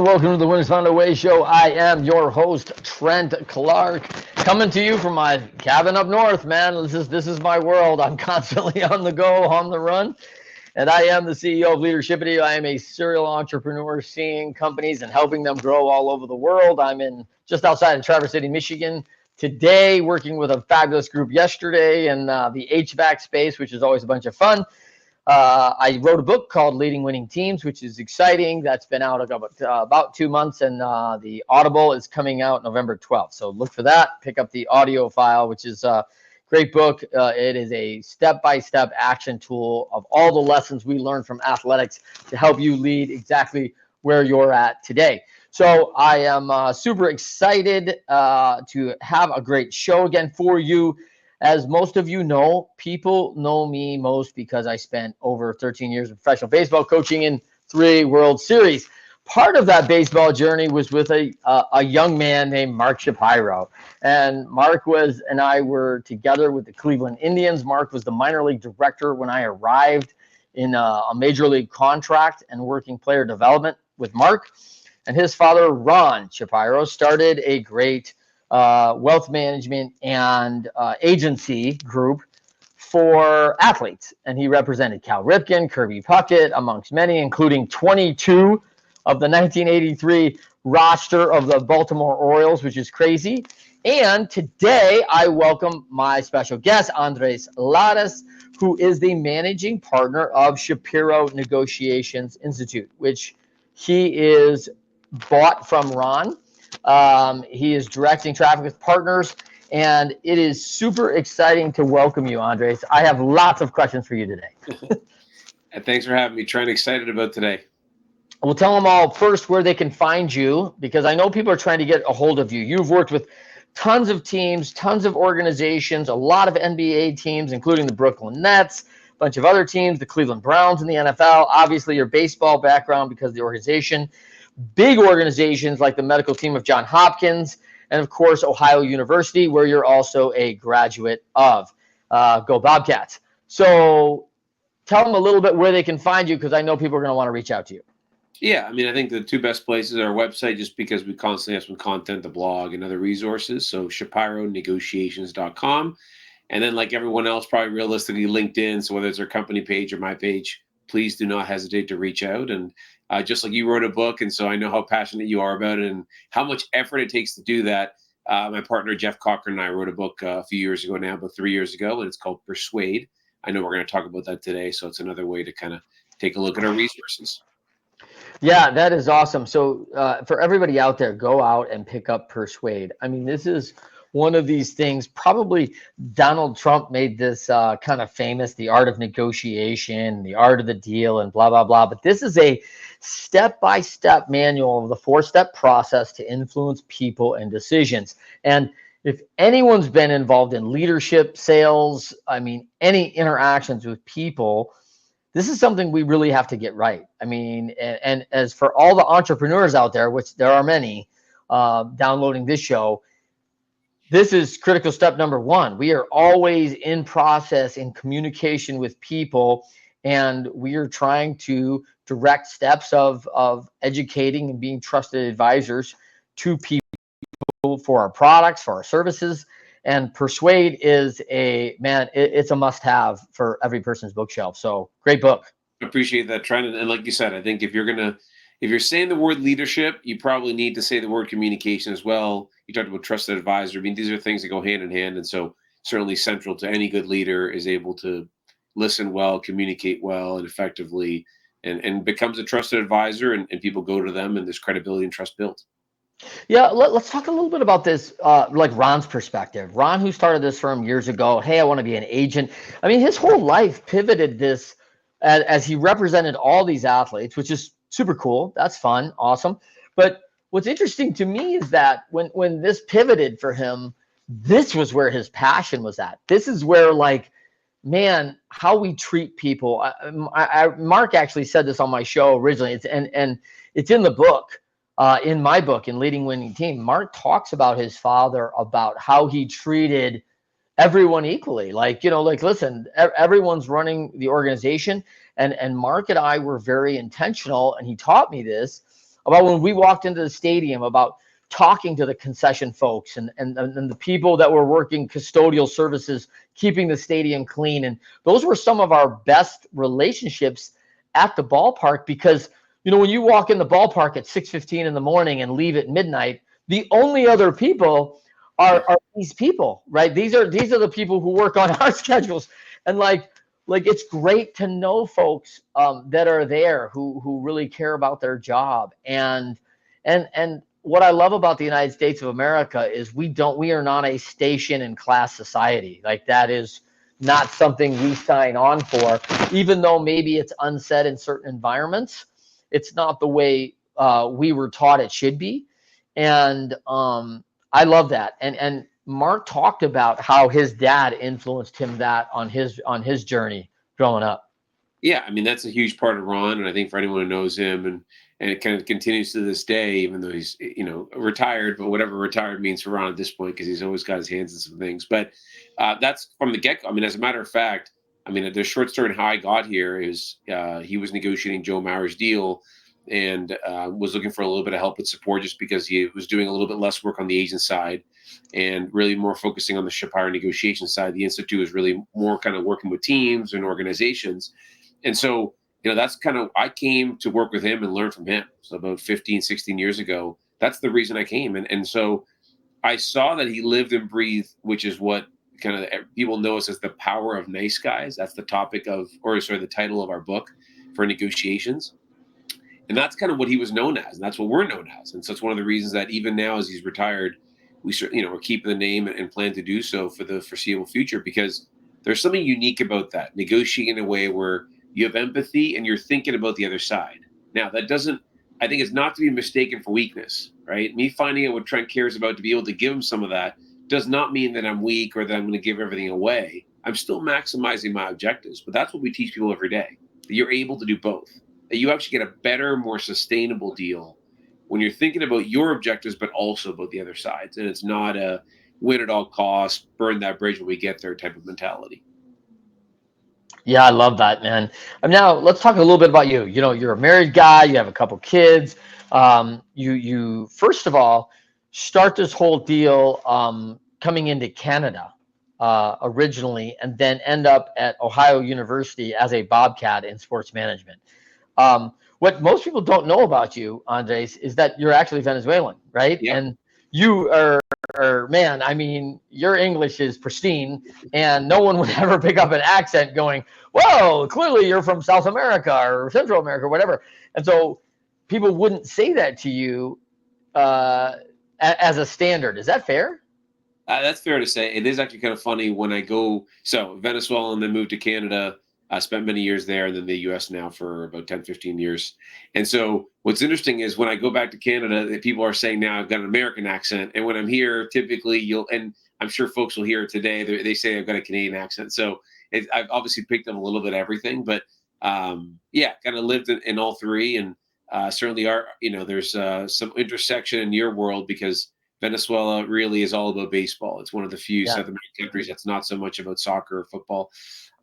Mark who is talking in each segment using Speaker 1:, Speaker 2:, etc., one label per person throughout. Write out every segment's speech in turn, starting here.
Speaker 1: welcome to the Winners Found a Way show. I am your host, Trent Clark, coming to you from my cabin up north, man. This is my world. I'm constantly on the go, on the run, and I am the CEO of Leadershipity. I am a serial entrepreneur, seeing companies and helping them grow all over the world. I'm in just outside of Traverse City, Michigan today, working with a fabulous group yesterday in the HVAC space, which is always a bunch of fun. I wrote a book called Leading Winning Teams, which is exciting. That's been out about 2 months, and the Audible is coming out November 12th. So look for that. Pick up the audio file, which is a great book. It is a step-by-step action tool of all the lessons we learned from athletics to help you lead exactly where you're at today. So I am super excited to have a great show again for you. As most of you know, people know me most because I spent over 13 years of professional baseball coaching in 3 World Series. Part of that baseball journey was with a young man named Mark Shapiro. And Mark and I were together with the Cleveland Indians. Mark was the minor league director when I arrived in a major league contract and working player development with Mark. And his father, Ron Shapiro, started a great wealth management and agency group for athletes. And he represented Cal Ripken, Kirby Puckett, amongst many, including 22 of the 1983 roster of the Baltimore Orioles, which is crazy. And today I welcome my special guest, Andres Lares, who is the managing partner of Shapiro Negotiations Institute, which he is bought from Ron. He is directing traffic with partners, and it is super exciting to welcome you, Andres. I have lots of questions for you today.
Speaker 2: And thanks for having me, Trent. Excited about today.
Speaker 1: We'll tell them all first where they can find you, because I know people are trying to get a hold of you. You've worked with tons of teams, tons of organizations, a lot of NBA teams, including the Brooklyn Nets, a bunch of other teams, the Cleveland Browns in the NFL, obviously your baseball background because of the organization. Big organizations like the medical team of Johns Hopkins, and of course, Ohio University, where you're also a graduate of. Go Bobcats. So tell them a little bit where they can find you, because I know people are going to want to reach out to you.
Speaker 2: Yeah, I mean, I think the 2 best places are our website, just because we constantly have some content, the blog, and other resources. So ShapiroNegotiations.com. And then, like everyone else, probably realistically LinkedIn. So whether it's our company page or my page, please do not hesitate to reach out. And just like you wrote a book, and so I know how passionate you are about it and how much effort it takes to do that. My partner, Jeff Cochran, and I wrote a book a few years ago now, about 3 years ago, and it's called Persuade. I know we're going to talk about that today, so it's another way to kind of take a look at our resources.
Speaker 1: Yeah, that is awesome. So for everybody out there, go out and pick up Persuade. I mean, this is one of these things. Probably Donald Trump made this kind of famous, the art of negotiation, the art of the deal, and blah, blah, blah. But this is a step-by-step manual of the 4-step process to influence people and decisions. And if anyone's been involved in leadership, sales, I mean, any interactions with people, this is something we really have to get right. I mean, and as for all the entrepreneurs out there, which there are many downloading this show, this is critical step number 1. We are always in process, in communication with people, and we are trying to direct steps of educating and being trusted advisors to people for our products, for our services. And Persuade is it's a must-have for every person's bookshelf. So great book.
Speaker 2: Appreciate that, Trent. And like you said, I think if you're saying the word leadership, you probably need to say the word communication as well. You talked about trusted advisor. I mean, these are things that go hand in hand. And so certainly central to any good leader is able to listen well, communicate well and effectively, and becomes a trusted advisor, and people go to them, and there's credibility and trust built.
Speaker 1: Yeah, let's talk a little bit about this, like Ron's perspective. Ron, who started this firm years ago, hey, I want to be an agent. I mean, his whole life pivoted this as he represented all these athletes, which is super cool. That's fun, awesome. But what's interesting to me is that when this pivoted for him, this was where his passion was at. This is where, like, man, how we treat people. Mark actually said this on my show originally. It's in the book. In my book, in Leading Winning Team, Mark talks about his father, about how he treated everyone equally. Like, listen, everyone's running the organization. And Mark and I were very intentional, and he taught me this, about when we walked into the stadium, about talking to the concession folks and the people that were working custodial services, keeping the stadium clean. And those were some of our best relationships at the ballpark, because, you know, when you walk in the ballpark at 6:15 in the morning and leave at midnight, the only other people are these people, right? These are the people who work on our schedules. And like it's great to know folks that are there who really care about their job. And what I love about the United States of America is we are not a station and class society. Like, that is not something we sign on for, even though maybe it's unsaid in certain environments. It's not the way we were taught it should be. And I love that. And Mark talked about how his dad influenced him that on his journey growing up.
Speaker 2: Yeah, I mean, that's a huge part of Ron, and I think for anyone who knows him, and it kind of continues to this day, even though he's, you know, retired, but whatever retired means for Ron at this point, because he's always got his hands in some things. But that's from the get-go. I mean, as a matter of fact, I mean, the short story on how I got here is he was negotiating Joe Mauer's deal, and was looking for a little bit of help and support, just because he was doing a little bit less work on the agent side and really more focusing on the Shapiro Negotiations side. The Institute is really more kind of working with teams and organizations. And so, you know, that's kind of, I came to work with him and learn from him. So about 15, 16 years ago, that's the reason I came. And so I saw that he lived and breathed, which is what kind of people know us as the power of nice guys. That's the topic of, or sorry, the title of our book for negotiations. And that's kind of what he was known as. And that's what we're known as. And so it's one of the reasons that even now, as he's retired, we certainly, you know, we're keeping the name and plan to do so for the foreseeable future, because there's something unique about that, negotiating in a way where you have empathy and you're thinking about the other side. Now, that doesn't, I think it's not to be mistaken for weakness, right? Me finding out what Trent cares about to be able to give him some of that does not mean that I'm weak or that I'm going to give everything away. I'm still maximizing my objectives, but that's what we teach people every day, that you're able to do both, that you actually get a better, more sustainable deal when you're thinking about your objectives, but also about the other sides. And it's not a win at all costs, burn that bridge when we get there type of mentality.
Speaker 1: Yeah, I love that, man. Now let's talk a little bit about you. You know, you're a married guy. You have a couple kids. You first of all start this whole deal coming into Canada originally, and then end up at Ohio University as a Bobcat in sports management. What most people don't know about you, Andres, is that you're actually Venezuelan, right?
Speaker 2: Yep.
Speaker 1: And you are, man, I mean, your English is pristine, and no one would ever pick up an accent going, whoa, clearly you're from South America or Central America or whatever. And so people wouldn't say that to you as a standard. Is that fair?
Speaker 2: That's fair to say. It is actually kind of funny when I go, so Venezuela and then moved to Canada. I spent many years there, and then the US now for about 10, 15 years. And so what's interesting is when I go back to Canada, people are saying now I've got an American accent. And when I'm here, typically and I'm sure folks will hear it today, they say I've got a Canadian accent. So I've obviously picked up a little bit of everything, but yeah, kind of lived in all three. And certainly there's some intersection in your world, because Venezuela really is all about baseball. It's one of the few South American countries that's not so much about soccer or football.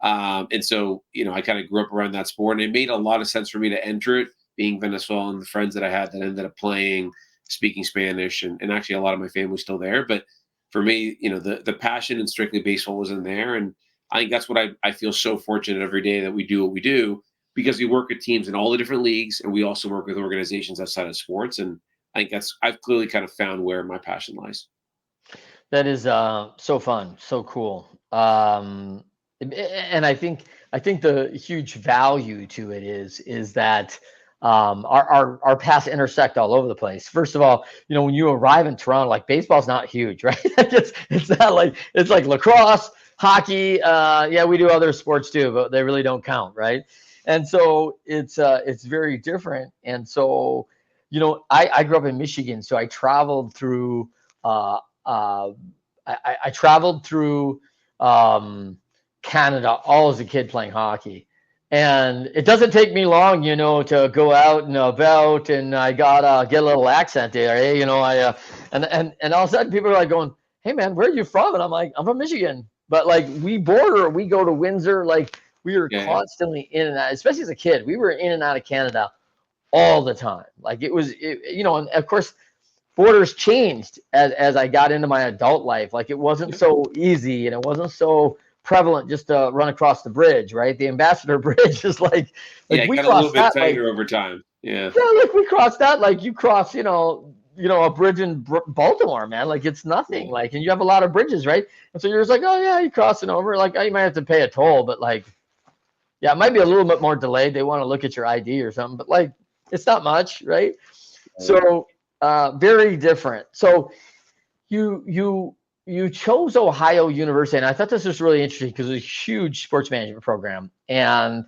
Speaker 2: And so, I kind of grew up around that sport, and it made a lot of sense for me to enter it, being Venezuelan, the friends that I had that ended up playing, speaking Spanish, and actually a lot of my family's still there. But for me, the passion in strictly baseball wasn't there. And I think that's what I feel so fortunate every day that we do what we do, because we work with teams in all the different leagues, and we also work with organizations outside of sports. And I think I've clearly kind of found where my passion lies.
Speaker 1: That is so fun, so cool. And I think the huge value to it is that our paths intersect all over the place. First of all, when you arrive in Toronto, like, baseball's not huge, right? it's not like, it's like lacrosse, hockey. Yeah, we do other sports too, but they really don't count, right? And so it's very different. And so, I grew up in Michigan, so I traveled through I traveled through Canada all as a kid playing hockey. And it doesn't take me long, to go out and about, and I gotta get a little accent there, and all of a sudden people are like going, "Hey man, where are you from?" And I'm like, "I'm from Michigan." But like, we go to Windsor, like we were constantly in and out, especially as a kid. We were in and out of Canada all the time. Like and of course, borders changed as I got into my adult life. Like it wasn't so easy and it wasn't so prevalent just to run across the bridge, right? The Ambassador Bridge is like
Speaker 2: It
Speaker 1: we
Speaker 2: got a little
Speaker 1: crossed
Speaker 2: bit
Speaker 1: that like
Speaker 2: tighter over time. Yeah.
Speaker 1: like we crossed that like you cross, a bridge in Baltimore, man. Like it's nothing.
Speaker 2: Yeah.
Speaker 1: Like, and you have a lot of bridges, right? And so you're just like, oh yeah, you're crossing over. Like, you might have to pay a toll, but like, yeah, it might be a little bit more delayed. They want to look at your ID or something, but like, it's not much, right? So, very different. So, you chose Ohio University, and I thought this was really interesting because it's a huge sports management program, and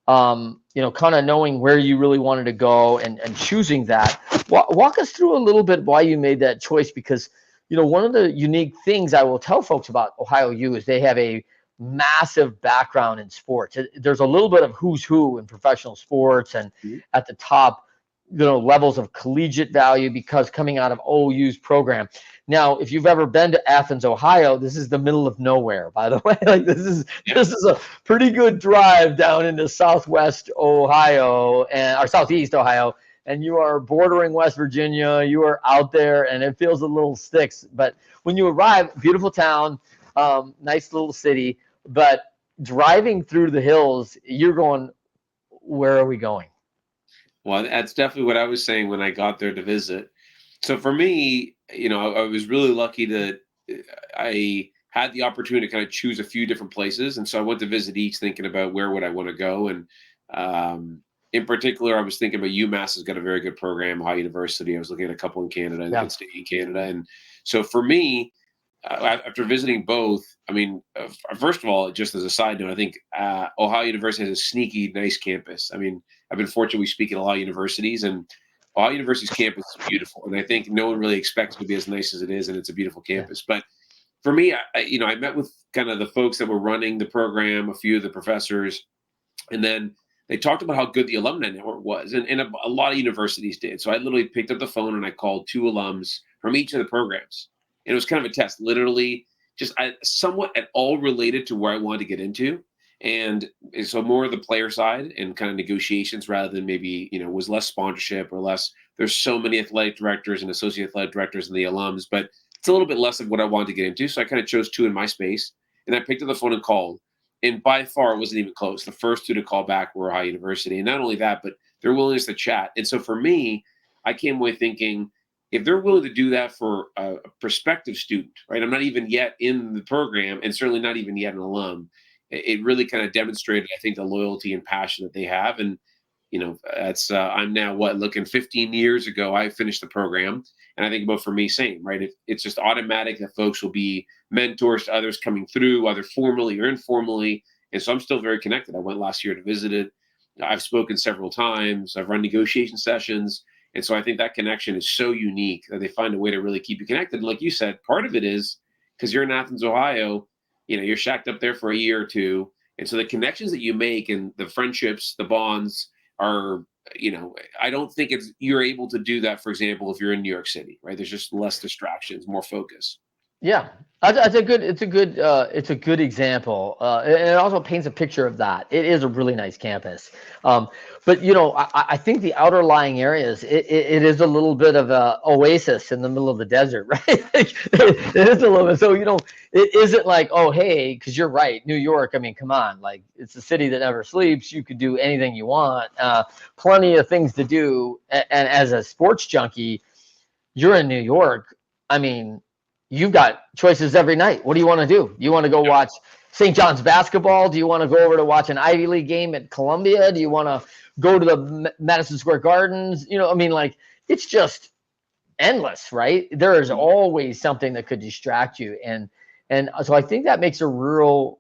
Speaker 1: kind of knowing where you really wanted to go and choosing that. Walk us through a little bit why you made that choice, because one of the unique things I will tell folks about Ohio U is they have a massive background in sports. There's a little bit of who's who in professional sports, and at the top levels of collegiate value, because coming out of OU's program. Now, if you've ever been to Athens, Ohio, this is the middle of nowhere, by the way. Like this is a pretty good drive down into Southwest Ohio or Southeast Ohio, and you are bordering West Virginia. You are out there, and it feels a little sticks. But when you arrive, beautiful town, nice little city, but driving through the hills, you're going, where are we going?
Speaker 2: Well, that's definitely what I was saying when I got there to visit. So for me, I was really lucky that I had the opportunity to kind of choose a few different places, and so I went to visit each, thinking about where would I want to go. And in particular, I was thinking about UMass has got a very good program, Ohio University. I was looking at a couple in Canada, in state in Canada, and so for me, after visiting both, I mean, first of all, just as a side note, I think Ohio University has a sneaky nice campus. I mean, I've been fortunate we speak at a lot of universities, and Ohio University's campus is beautiful. And I think no one really expects it to be as nice as it is, and it's a beautiful campus. But for me, I met with kind of the folks that were running the program, a few of the professors, and then they talked about how good the alumni network was, and a lot of universities did. So I literally picked up the phone and I called 2 alums from each of the programs. And it was kind of a test, literally just somewhat at all related to where I wanted to get into. And so more of the player side and kind of negotiations, rather than maybe, was less sponsorship or less. There's so many athletic directors and associate athletic directors and the alums, but it's a little bit less of what I wanted to get into. So I kind of chose 2 in my space, and I picked up the phone and called. And by far, it wasn't even close. The first 2 to call back were Ohio University. And not only that, but their willingness to chat. And so for me, I came away thinking, if they're willing to do that for a prospective student, right? I'm not even yet in the program, and certainly not even yet an alum. It really kind of demonstrated, I think, the loyalty and passion that they have. And, that's I'm now looking 15 years ago, I finished the program. And I think about, for me, same, right? It's just automatic that folks will be mentors to others coming through, either formally or informally. And so I'm still very connected. I went last year to visit it. I've spoken several times. I've run negotiation sessions. And so I think that connection is so unique that they find a way to really keep you connected. And like you said, part of it is because you're in Athens, Ohio, you're shacked up there for a year or 2. And so the connections that you make and the friendships, the bonds are, I don't think you're able to do that, for example, if you're in New York City, right? There's just less distractions, more focus.
Speaker 1: Yeah, it's a good example, and it also paints a picture of that. It is a really nice campus, but I think the outer lying areas, it is a little bit of a oasis in the middle of the desert, right? It is a little bit. So it isn't like, oh hey, because you're right, New York. I mean, come on, like it's a city that never sleeps. You could do anything you want, plenty of things to do. And as a sports junkie, you're in New York. I mean, you've got choices every night. What do you want to do? You want to go watch St. John's basketball? Do you want to go over to watch an Ivy League game at Columbia? Do you want to go to the Madison Square Gardens? It's just endless, right? There is always something that could distract you. And so I think that makes a real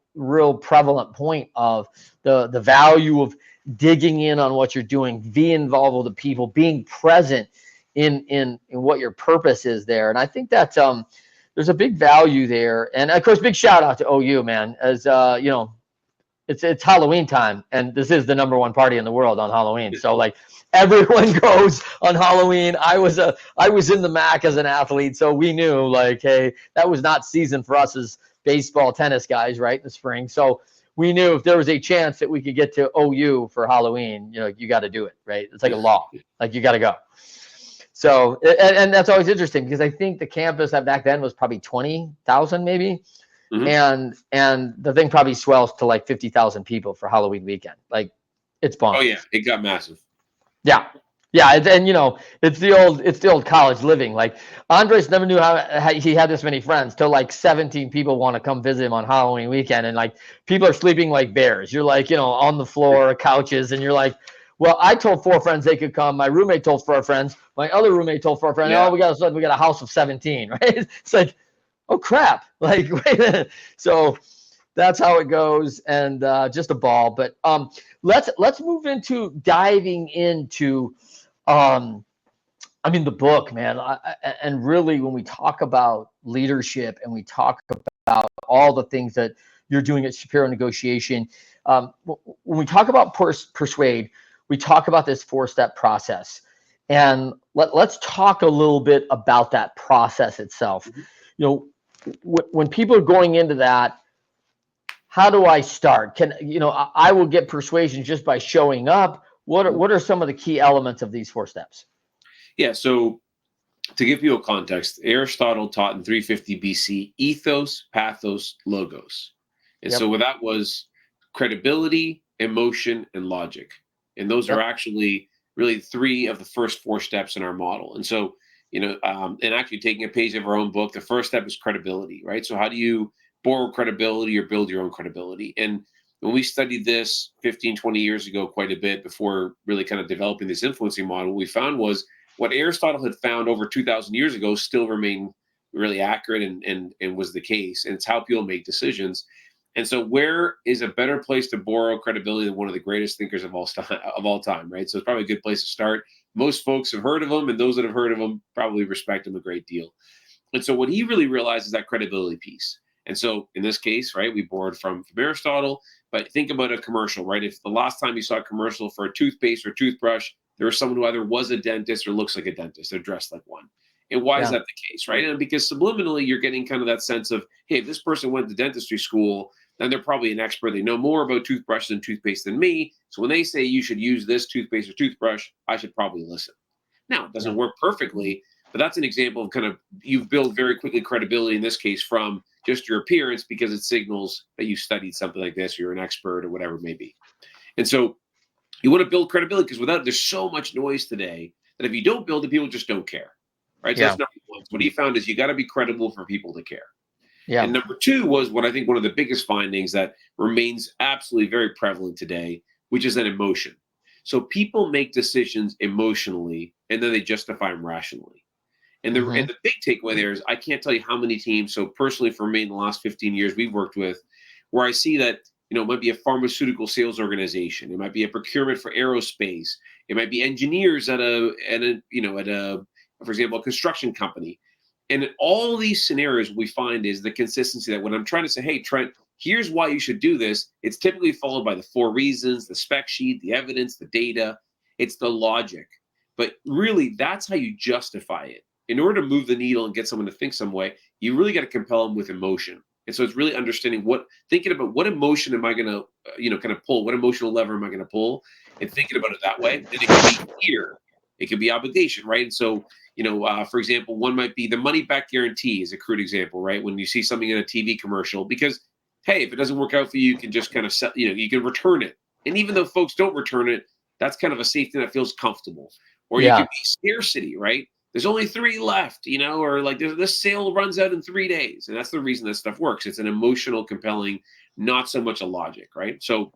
Speaker 1: prevalent point of the value of digging in on what you're doing, being involved with the people, being present in what your purpose is there. And I think that's there's a big value there. And of course, big shout out to OU, man, as it's Halloween time, and this is the #1 party in the world on Halloween. So like everyone goes on Halloween. I was in the MAC as an athlete, so we knew like, hey, that was not season for us as baseball, tennis guys, right, in the spring. So we knew if there was a chance that we could get to OU for Halloween, you got to do it, right? It's like a law, like you got to go. So, and that's always interesting because I think the campus that back then was probably 20,000 maybe. And the thing probably swells to like 50,000 people for Halloween weekend. Like it's bonkers.
Speaker 2: Oh yeah, it got massive.
Speaker 1: Yeah. And it's the old college living. Like Andres never knew how he had this many friends till like 17 people want to come visit him on Halloween weekend, and like people are sleeping like bears. You're like, on the floor, couches, and you're like, well, I told 4 friends they could come. My roommate told 4 friends. My other roommate told 4 friends. Oh, we got a house of 17, right? It's like, oh crap! Like, wait a minute. So that's how it goes, and just a ball. But let's move into diving into, the book, man. And really, when we talk about leadership and we talk about all the things that you're doing at Shapiro Negotiation, when we talk about persuade, we talk about this 4-step process. And let's talk a little bit about that process itself. When people are going into that, how do I start? I will get persuasion just by showing up. What are some of the key elements of these 4 steps?
Speaker 2: Yeah, so to give people context, Aristotle taught in 350 BC ethos, pathos, logos. And so what that was credibility, emotion, and logic. And those are actually really 3 of the first 4 steps in our model. And so, and actually taking a page of our own book, the first step is credibility, right? So how do you borrow credibility or build your own credibility? And when we studied this 15, 20 years ago, quite a bit before really kind of developing this influencing model, what we found was what Aristotle had found over 2,000 years ago still remained really accurate and was the case. And it's how people make decisions. And so where is a better place to borrow credibility than one of the greatest thinkers of all time, right? So it's probably a good place to start. Most folks have heard of him, and those that have heard of him probably respect him a great deal. And so what he really realized is that credibility piece. And so in this case, right, we borrowed from Aristotle, but think about a commercial, right? If the last time you saw a commercial for a toothpaste or toothbrush, there was someone who either was a dentist or looks like a dentist, they're dressed like one. And why is that the case, right? And because subliminally, you're getting kind of that sense of, hey, if this person went to dentistry school, then they're probably an expert. They know more about toothbrushes and toothpaste than me. So when they say you should use this toothpaste or toothbrush, I should probably listen. Now, it doesn't work perfectly, but that's an example of kind of you've built very quickly credibility in this case from just your appearance because it signals that you studied something like this, or you're an expert or whatever it may be. And so you want to build credibility because without it, there's so much noise today that if you don't build it, people just don't care. Right. So that's number 1. What he found is you got to be credible for people to care. Yeah. And number 2 was what I think one of the biggest findings that remains absolutely very prevalent today, which is an emotion. So people make decisions emotionally and then they justify them rationally. And the big takeaway there is I can't tell you how many teams. So personally, for me, in the last 15 years we've worked with, where I see that, it might be a pharmaceutical sales organization. It might be a procurement for aerospace. It might be engineers at for example, a construction company. And in all these scenarios, what we find is the consistency that when I'm trying to say, hey, Trent, here's why you should do this, it's typically followed by the 4 reasons, the spec sheet, the evidence, the data. It's the logic. But really, that's how you justify it. In order to move the needle and get someone to think some way, you really got to compel them with emotion. And so it's really understanding thinking about what emotion am I going to, kind of pull, what emotional lever am I going to pull, and thinking about it that way. And it could be fear, it could be obligation, right? And so, for example, one might be the money back guarantee is a crude example, right? When you see something in a TV commercial, because, hey, if it doesn't work out for you, you can just kind of you can return it. And even though folks don't return it, that's kind of a safety that feels comfortable. Or you could be scarcity, right? There's only 3 left, or like this sale runs out in 3 days. And that's the reason that stuff works. It's an emotional compelling, not so much a logic, right? So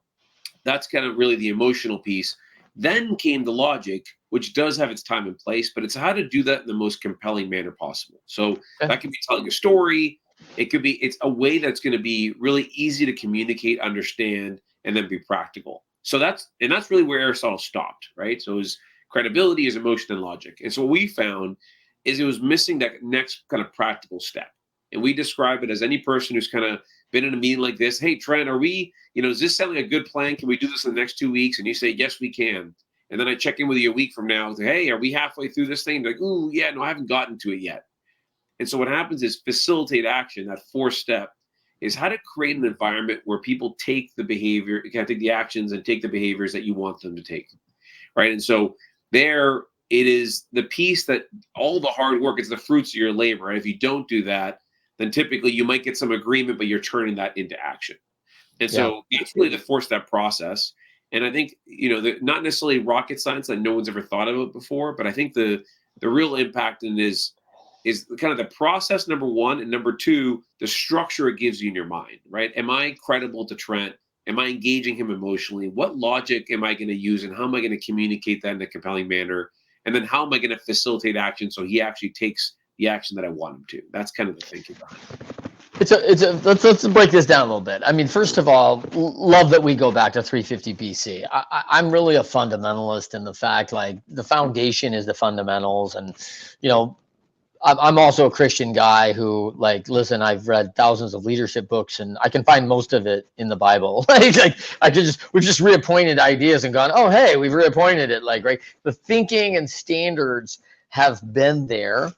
Speaker 2: that's kind of really the emotional piece. Then came the logic, which does have its time and place, but it's how to do that in the most compelling manner possible. So that can be telling a story. It's a way that's going to be really easy to communicate, understand, and then be practical. So that's really where Aristotle stopped, right? So it was credibility is emotion and logic. And so what we found is it was missing that next kind of practical step. And we describe it as any person who's kind of been in a meeting like this. Hey, Trent, are we, is this sounding like a good plan? Can we do this in the next 2 weeks? And you say, yes, we can. And then I check in with you a week from now and say, hey, are we halfway through this thing? They're like, ooh, yeah, no, I haven't gotten to it yet. And so what happens is facilitate action, that 4th step. is how to create an environment where people take the behavior, can take the actions and take the behaviors that you want them to take, right? And so there it is the piece that all the hard work, it's the fruits of your labor, right? If you don't do that, then typically you might get some agreement, but you're turning that into action. And
Speaker 1: Yeah.
Speaker 2: so it's really the four-step process. And I think, not necessarily rocket science that no one's ever thought about before, but I think the real impact in is kind of the process, number one, and number two, the structure it gives you in your mind, right? Am I credible to Trent? Am I engaging him emotionally? What logic am I going to use, and how am I going to communicate that in a compelling manner? And then how am I going to facilitate action so he actually takes the action that I want him to? That's kind of the thinking behind it.
Speaker 1: Let's break this down a little bit. I mean, first of all, love that we go back to 350 BC. I'm really a fundamentalist in the fact, like, the foundation is the fundamentals. And, I'm also a Christian guy who, like, listen, I've read thousands of leadership books, and I can find most of it in the Bible. like we've just reappointed ideas and gone, oh, hey, we've reappointed it. Like, right, the thinking and standards have been there.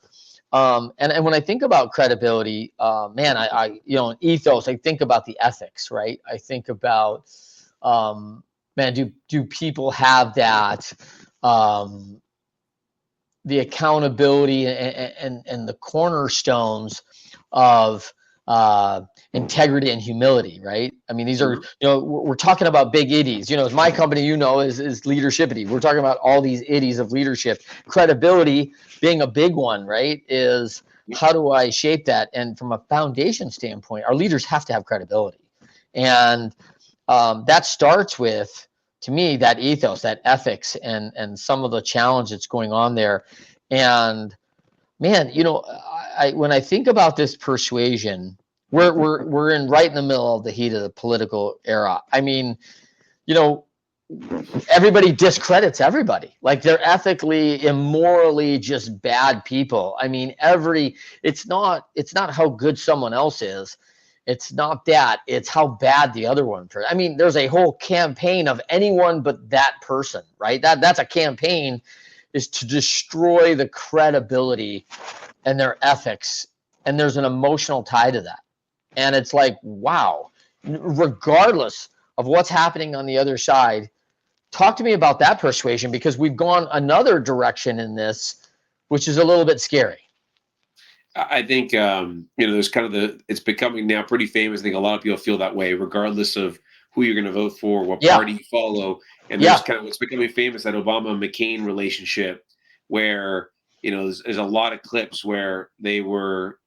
Speaker 1: And when I think about credibility, man, I ethos, I think about the ethics, right? I think about, man, do people have that, the accountability and the cornerstones of integrity and humility, right? I mean, these are, we're talking about big iddies. My company, is leadership iddy. We're talking about all these iddies of leadership. Credibility being a big one, right? Is how do I shape that? And from a foundation standpoint, our leaders have to have credibility. And that starts with, to me, that ethos, that ethics, and some of the challenge that's going on there. And man, when I think about this persuasion, we're in right in the middle of the heat of the political era. I mean, everybody discredits everybody. Like, they're ethically, immorally just bad people. I mean, it's not how good someone else is. It's not that. It's how bad the other one. I mean, there's a whole campaign of anyone but that person, right? That's a campaign, is to destroy the credibility and their ethics. And there's an emotional tie to that. And it's like, wow, regardless of what's happening on the other side, talk to me about that persuasion, because we've gone another direction in this, which is a little bit scary.
Speaker 2: I think there's kind of it's becoming now pretty famous. I think a lot of people feel that way, regardless of who you're going to vote for, what party you follow. And there's kind of, it's becoming famous, that Obama-McCain relationship, where there's a lot of clips where they were,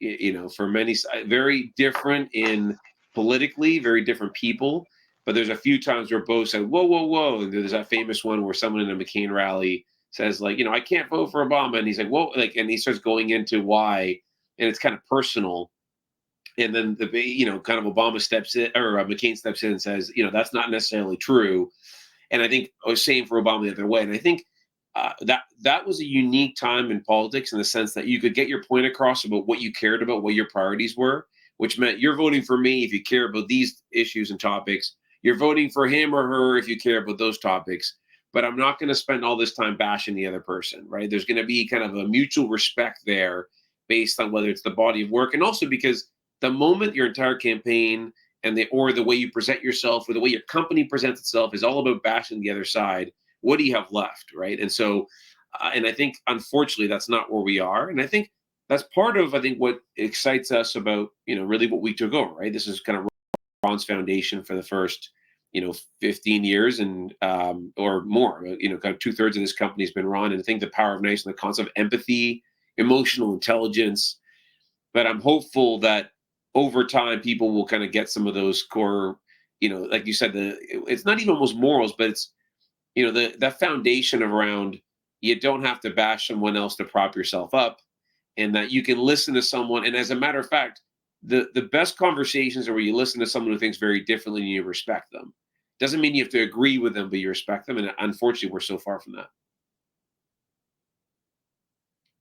Speaker 2: for many, very different in politically, very different people. But there's a few times where both said, whoa, whoa, whoa. And there's that famous one where someone in a McCain rally says, like, I can't vote for Obama. And he's like, whoa, like, and he starts going into why. And it's kind of personal. And then kind of Obama steps in, or McCain steps in and says, that's not necessarily true. And I think I was saying for Obama the other way. And I think that was a unique time in politics, in the sense that you could get your point across about what you cared about, what your priorities were, which meant you're voting for me if you care about these issues and topics. You're voting for him or her if you care about those topics. But I'm not going to spend all this time bashing the other person, right? There's going to be kind of a mutual respect there, based on whether it's the body of work, and also because the moment your entire campaign or the way you present yourself, or the way your company presents itself, is all about bashing the other side, what do you have left, right? And so, and I think, unfortunately, that's not where we are. And I think that's part of, what excites us about, really what we took over, right? This is kind of Ron's foundation for the first, 15 years and or more. Kind of 2/3 of this company has been Ron. And I think the power of nice and the concept of empathy, emotional intelligence. But I'm hopeful that over time people will kind of get some of those core, like you said, it's not even almost morals, but it's that foundation around, you don't have to bash someone else to prop yourself up, and that you can listen to someone. And as a matter of fact, the best conversations are where you listen to someone who thinks very differently and you respect them. Doesn't mean you have to agree with them, but you respect them. And unfortunately, we're so far from that.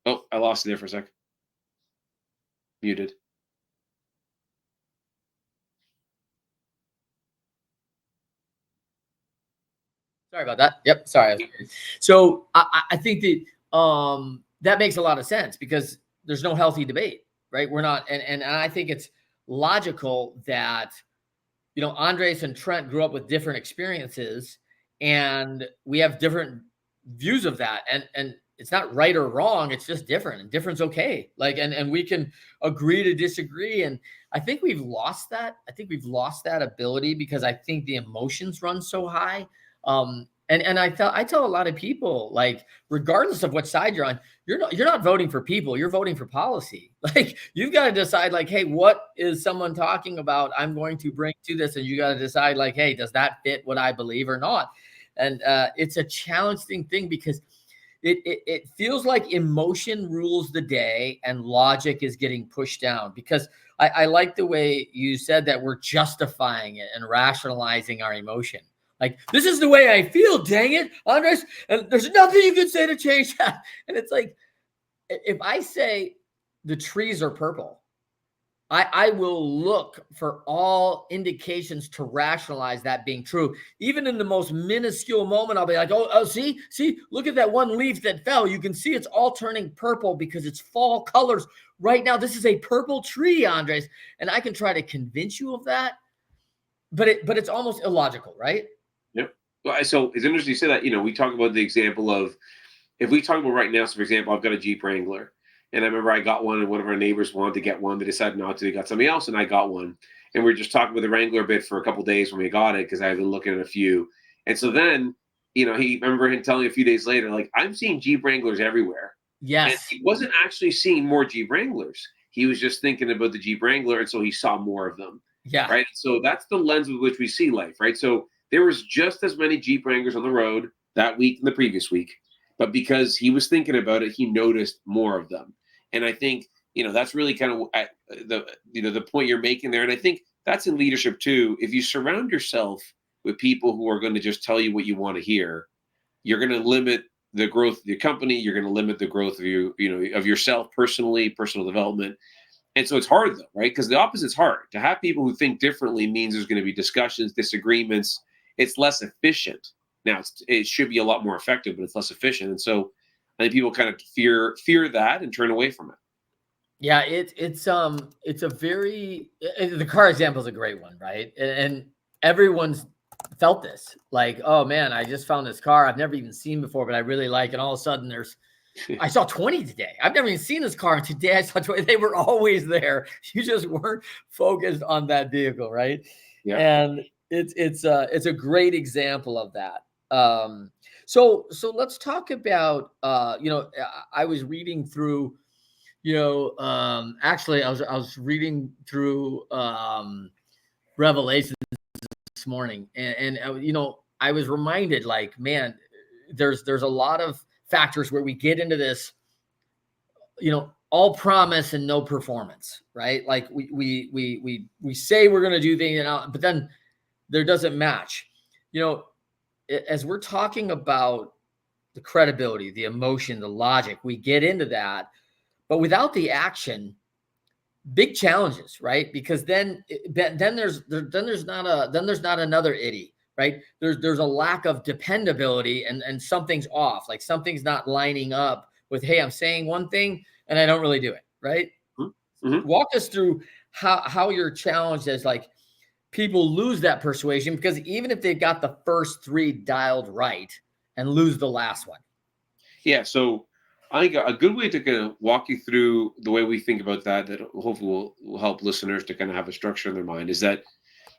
Speaker 2: Oh, I lost you there for a sec. Muted.
Speaker 1: Sorry about that. Yep. Sorry. So I think that that makes a lot of sense, because there's no healthy debate, right? We're not, and I think it's logical that, Andres and Trent grew up with different experiences, and we have different views of that. And it's not right or wrong. It's just different, and different's okay. Like, and we can agree to disagree. And I think we've lost that. I think we've lost that ability because I think the emotions run so high. And I tell a lot of people, like, regardless of what side you're on, you're not voting for people, you're voting for policy. Like, you've got to decide, like, hey, what is someone talking about I'm going to bring to this? And you got to decide, like, hey, does that fit what I believe or not? And it's a challenging thing because it feels like emotion rules the day and logic is getting pushed down. Because I like the way you said that we're justifying it and rationalizing our emotion. Like, this is the way I feel, dang it, Andres, and there's nothing you can say to change that. And it's like, if I say the trees are purple, I will look for all indications to rationalize that being true. Even in the most minuscule moment, I'll be like, oh, see, look at that one leaf that fell. You can see it's all turning purple because it's fall colors. Right now, this is a purple tree, Andres. And I can try to convince you of that, but it's almost illogical, right?
Speaker 2: Yep. Well, so it's interesting you say that. We talk about the example of, if we talk about right now, so for example, I've got a Jeep Wrangler, and I remember I got one, and one of our neighbors wanted to get one. They decided not to. They got something else, and I got one. And we were just talking about the Wrangler a bit for a couple of days when we got it, because I had been looking at a few. And so then, remember him telling me a few days later, like, I'm seeing Jeep Wranglers everywhere.
Speaker 1: Yes.
Speaker 2: And he wasn't actually seeing more Jeep Wranglers. He was just thinking about the Jeep Wrangler, and so he saw more of them.
Speaker 1: Yeah.
Speaker 2: Right. So that's the lens with which we see life, right? So there was just as many Jeep Wranglers on the road that week and the previous week, but because he was thinking about it, he noticed more of them. And I think, that's really kind of the point you're making there. And I think that's in leadership too. If you surround yourself with people who are going to just tell you what you want to hear, you're going to limit the growth of your company. You're going to limit the growth of of yourself personally, personal development. And so it's hard though, right? Because the opposite's hard. To have people who think differently means there's going to be discussions, disagreements. It's less efficient. Now it should be a lot more effective, but it's less efficient. And so I think people kind of fear that and turn away from it.
Speaker 1: Yeah, it's a very, the car example is a great one, right? And everyone's felt this. Like, oh man, I just found this car I've never even seen before, but I really like. And all of a sudden, I saw 20 today. I've never even seen this car, and today I saw 20. They were always there. You just weren't focused on that vehicle, right?
Speaker 2: Yeah.
Speaker 1: And it's a great example of that. So let's talk about I was reading through. Actually, I was reading through Revelation this morning, and I was reminded, like, man, there's a lot of factors where we get into this, all promise and no performance, right? Like we say we're going to do things, but then there doesn't match. As we're talking about the credibility, the emotion, the logic, we get into that. But without the action, big challenges, right? Because then there's not another itty, right? There's a lack of dependability, and something's off, like something's not lining up with, hey, I'm saying one thing and I don't really do it, right? Mm-hmm. Walk us through how you're challenged as, like, people lose that persuasion, because even if they've got the first three dialed right and lose the last one.
Speaker 2: Yeah. So I think a good way to kind of walk you through the way we think about that hopefully will help listeners to kind of have a structure in their mind, is that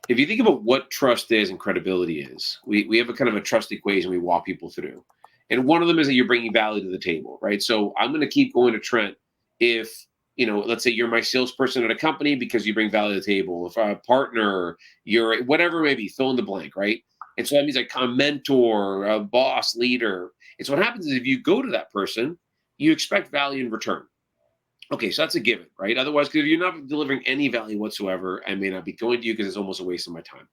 Speaker 2: if you think about what trust is and credibility is, we have a kind of a trust equation we walk people through. And one of them is that you're bringing value to the table, right? So I'm going to keep going to Trent if, let's say you're my salesperson at a company because you bring value to the table. If I'm a partner, you're whatever it may be, fill in the blank, right? And so that means like a mentor, a boss, leader. And so what happens is if you go to that person, you expect value in return. Okay, so that's a given, right? Otherwise, if you're not delivering any value whatsoever, I may not be going to you because it's almost a waste of my time.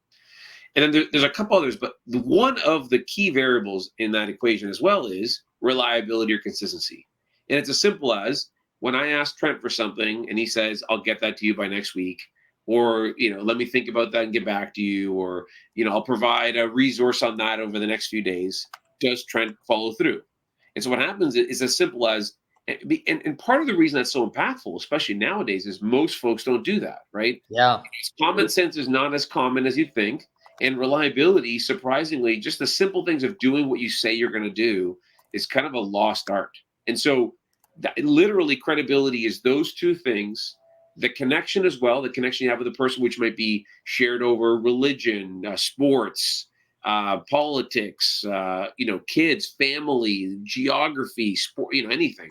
Speaker 2: And then there's a couple others, but one of the key variables in that equation as well is reliability or consistency. And it's as simple as when I ask Trent for something and he says, I'll get that to you by next week, or, let me think about that and get back to you, or, I'll provide a resource on that over the next few days. Does Trent follow through? And so what happens is as simple as And part of the reason that's so impactful, especially nowadays, is most folks don't do that, right?
Speaker 1: Yeah.
Speaker 2: Common sense is not as common as you think. And reliability, surprisingly, just the simple things of doing what you say you're going to do is kind of a lost art. And so, literally, credibility is those two things. The connection as well, the connection you have with the person, which might be shared over religion, sports, politics, kids, family, geography, sport, anything.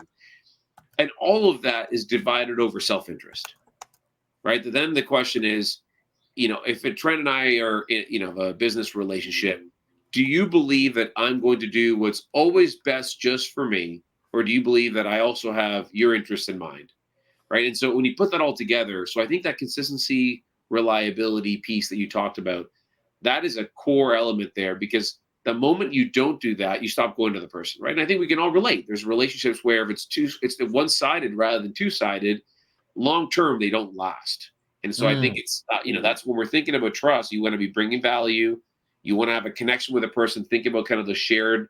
Speaker 2: And all of that is divided over self-interest, right? Then the question is, if Trent and I are in, a business relationship, do you believe that I'm going to do what's always best just for me? Or do you believe that I also have your interest in mind? Right. And so when you put that all together, so I think that consistency, reliability piece that you talked about, that is a core element there, because the moment you don't do that, you stop going to the person. Right. And I think we can all relate. There's relationships where if it's the one-sided rather than two-sided, long term, they don't last. And so I think it's, that's when we're thinking about trust. You want to be bringing value. You want to have a connection with a person, think about kind of the shared,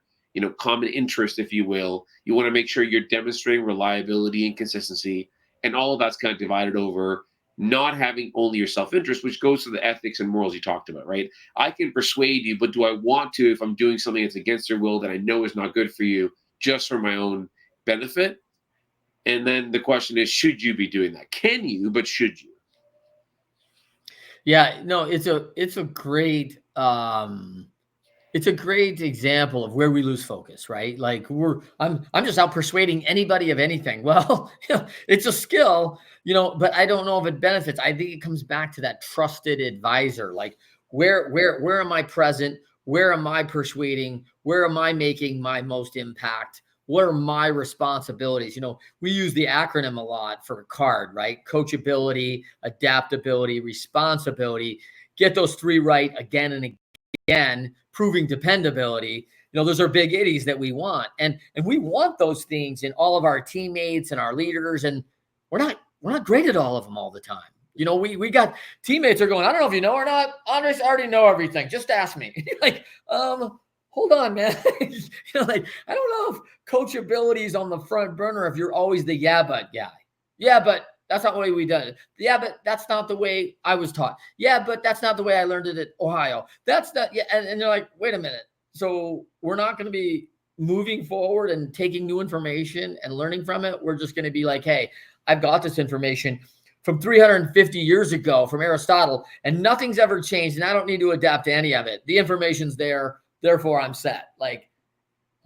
Speaker 2: common interest, if you will. You want to make sure you're demonstrating reliability and consistency. And all of that's kind of divided over not having only your self-interest, which goes to the ethics and morals you talked about, right? I can persuade you, but do I want to, if I'm doing something that's against your will that I know is not good for you, just for my own benefit? And then the question is, should you be doing that? Can you, but should you?
Speaker 1: Yeah, no, it's a great example of where we lose focus, right? Like I'm just out persuading anybody of anything. Well, it's a skill, but I don't know if it benefits. I think it comes back to that trusted advisor. Like where am I present? Where am I persuading? Where am I making my most impact? What are my responsibilities? We use the acronym a lot for CARD, right? Coachability, adaptability, responsibility. Get those three right again and again, proving dependability. Those are big itties that we want. And we want those things in all of our teammates and our leaders. And we're not great at all of them all the time. We got teammates are going, I don't know if you know or not, Andres, I already know everything. Just ask me. Like, hold on, man. Like, I don't know if coachability is on the front burner if you're always the yeah, but guy. Yeah, but that's not the way we done it. Yeah, but that's not the way I was taught. Yeah, but that's not the way I learned it at Ohio. That's not, yeah. And they're like, wait a minute. So we're not going to be moving forward and taking new information and learning from it. We're just going to be like, hey, I've got this information from 350 years ago from Aristotle, and nothing's ever changed, and I don't need to adapt to any of it. The information's there. Therefore, I'm set. Like,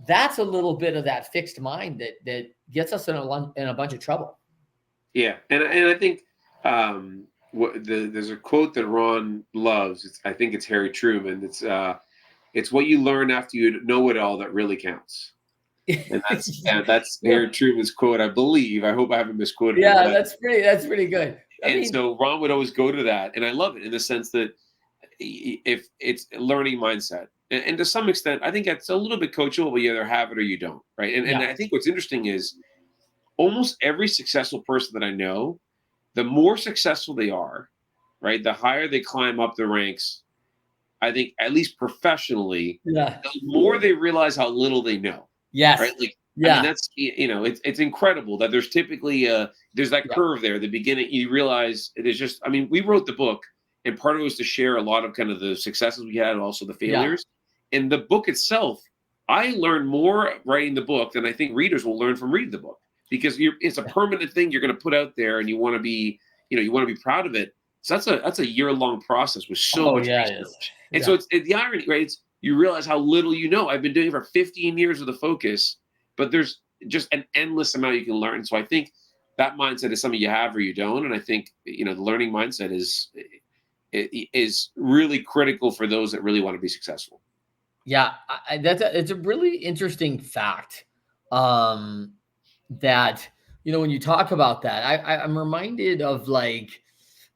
Speaker 1: that's a little bit of that fixed mind that gets us in a bunch of trouble.
Speaker 2: Yeah, and I think there's a quote that Ron loves. I think it's Harry Truman. It's what you learn after you know it all that really counts. And that's Harry Truman's quote, I believe. I hope I haven't misquoted it.
Speaker 1: Yeah, that's pretty good.
Speaker 2: So Ron would always go to that, and I love it in the sense that if it's a learning mindset. And to some extent, I think that's a little bit coachable, but you either have it or you don't, right? And I think what's interesting is almost every successful person that I know, the more successful they are, right, the higher they climb up the ranks, I think, at least professionally, the more they realize how little they know.
Speaker 1: Yes.
Speaker 2: Right? Like, I mean, that's, it's incredible that there's typically there's that curve there. At the beginning, you realize it is just, I mean, we wrote the book, and part of it was to share a lot of kind of the successes we had and also the failures. In the book itself, I learned more writing the book than I think readers will learn from reading the book, because it's a permanent thing you're going to put out there, and you want to be, you want to be proud of it. So that's a year-long process with so much research. And so it's the irony, right? It's, you realize how little you know. I've been doing it for 15 years with a focus, but there's just an endless amount you can learn. So I think that mindset is something you have or you don't. And I think, the learning mindset is really critical for those that really want to be successful.
Speaker 1: Yeah, it's a really interesting fact that, when you talk about that, I'm reminded of, like,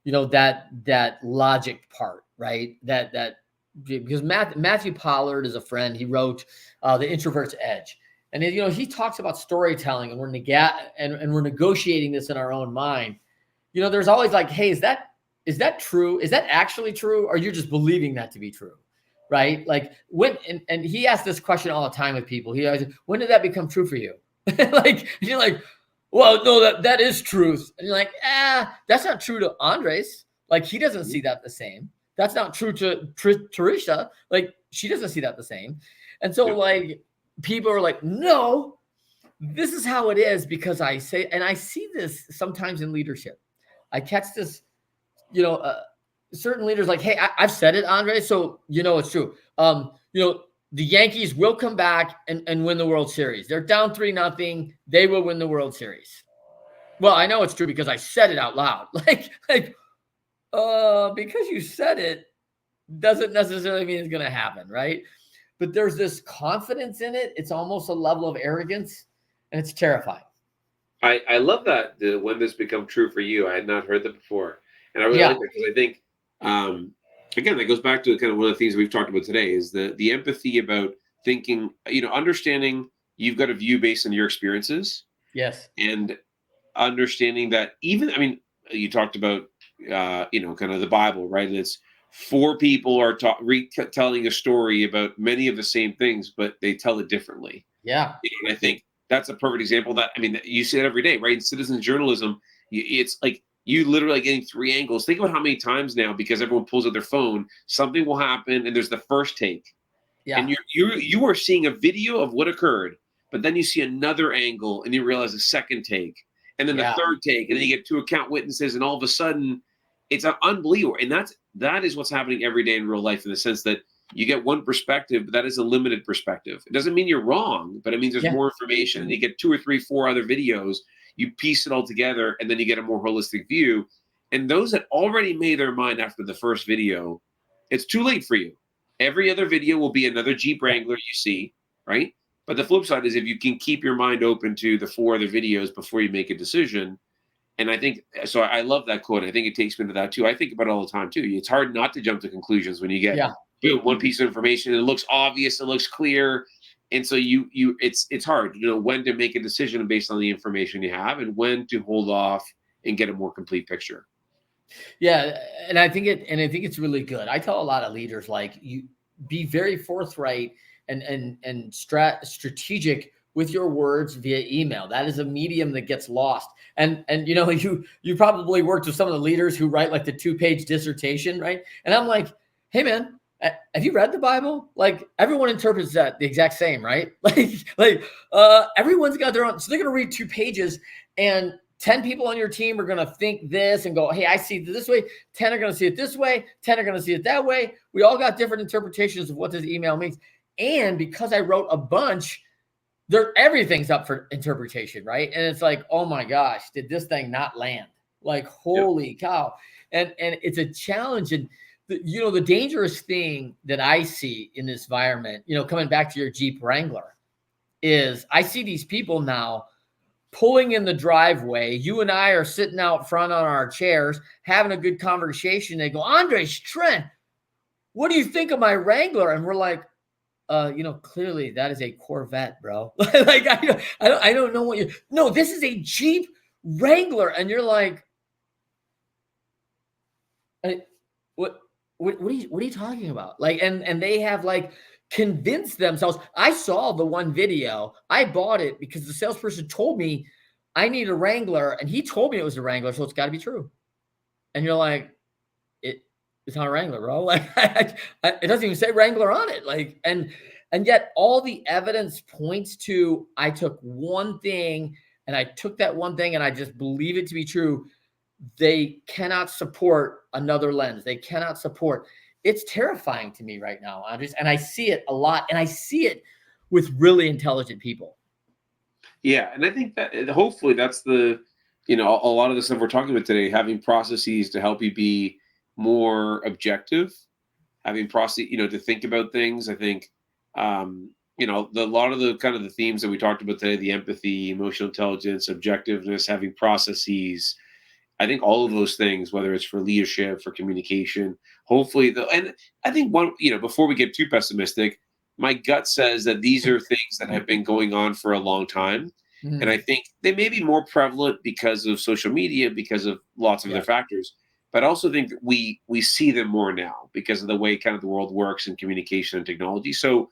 Speaker 1: that logic part, right? That because Matthew Pollard is a friend. He wrote The Introvert's Edge. And he talks about storytelling, and we're negotiating this in our own mind. There's always like, hey, is that true? Is that actually true? Or you're just believing that to be true? Right? Like, when, and he asks this question all the time with people. He always, when did that become true for you? Like, you're like, well, no, that is truth. And you're like, that's not true to Andres. Like, he doesn't see that the same. That's not true to Teresa. Like, she doesn't see that the same. And so,
Speaker 2: Yeah.
Speaker 1: like, people are like, no, this is how it is because I say, and I see this sometimes in leadership. I catch this, certain leaders like, hey, I've said it, Andre, so it's true. The Yankees will come back and win the World Series. They're down 3-0. They will win the World Series. Well, I know it's true because I said it out loud. Because you said it doesn't necessarily mean it's going to happen, right? But there's this confidence in it. It's almost a level of arrogance, and it's terrifying.
Speaker 2: I love that when this become true for you. I had not heard that before, and I really like that because I think again that goes back to kind of one of the things we've talked about today is the empathy about thinking, understanding you've got a view based on your experiences.
Speaker 1: Yes.
Speaker 2: And understanding that you talked about kind of the Bible, right? And it's four people are telling a story about many of the same things, but they tell it differently.
Speaker 1: Yeah.
Speaker 2: And I think that's a perfect example that you see it every day, right? In citizen journalism, it's like you literally getting three angles. Think about how many times now, because everyone pulls out their phone, something will happen, and there's the first take, and you are seeing a video of what occurred, but then you see another angle, and you realize a second take, and then the third take, and then you get two account witnesses, and all of a sudden, it's unbelievable. And that is what's happening every day in real life, in the sense that you get one perspective, but that is a limited perspective. It doesn't mean you're wrong, but it means there's more information. And you get 2 or 3, 4 other videos, you piece it all together, and then you get a more holistic view. And those that already made their mind after the first video, it's too late for you. Every other video will be another Jeep Wrangler you see, right? But the flip side is, if you can keep your mind open to the 4 other videos before you make a decision. And I think, so I love that quote. I think it takes me to that too. I think about it all the time too. It's hard not to jump to conclusions when you get one piece of information and it looks obvious, it looks clear. And so it's hard, when to make a decision based on the information you have and when to hold off and get a more complete picture.
Speaker 1: Yeah. And I think it's really good. I tell a lot of leaders, like, you be very forthright and strategic with your words via email. That is a medium that gets lost. And you probably worked with some of the leaders who write like the 2-page dissertation, right? And I'm like, hey man, have you read the Bible? Like, everyone interprets that the exact same, right? Everyone's got their own. So they're going to read 2 pages, and 10 people on your team are going to think this and go, hey, I see it this way. 10 are going to see it this way. 10 are going to see it that way. We all got different interpretations of what this email means. And because I wrote a bunch, everything's up for interpretation, right? And it's like, oh my gosh, did this thing not land? Like, holy cow. And it's a challenge. And the dangerous thing that I see in this environment, coming back to your Jeep Wrangler, is I see these people now pulling in the driveway. You and I are sitting out front on our chairs having a good conversation. They go, Andres, Trent, what do you think of my Wrangler? And we're like, clearly that is a Corvette, bro. Like, I don't know no, this is a Jeep Wrangler. And you're like, what are you talking about? Like, and they have like convinced themselves. I saw the one video. I bought it because the salesperson told me I need a Wrangler, and he told me it was a Wrangler, so it's got to be true. And you're like, it's not a Wrangler, bro. Like, it doesn't even say Wrangler on it. Like, and yet all the evidence points to, I took one thing and I took that one thing and I just believe it to be true. They cannot support another lens. They cannot support. It's terrifying to me right now, Andres, and I see it a lot, and I see it with really intelligent people.
Speaker 2: Yeah, and I think that hopefully that's a lot of the stuff we're talking about today, having processes to help you be more objective, having process, to think about things. I think, a lot of the kind of the themes that we talked about today, the empathy, emotional intelligence, objectiveness, having processes. I think all of those things, whether it's for leadership, for communication, hopefully, and I think before we get too pessimistic, my gut says that these are things that have been going on for a long time. Mm-hmm. And I think they may be more prevalent because of social media, because of lots of other factors. But I also think that we see them more now because of the way kind of the world works in communication and technology. So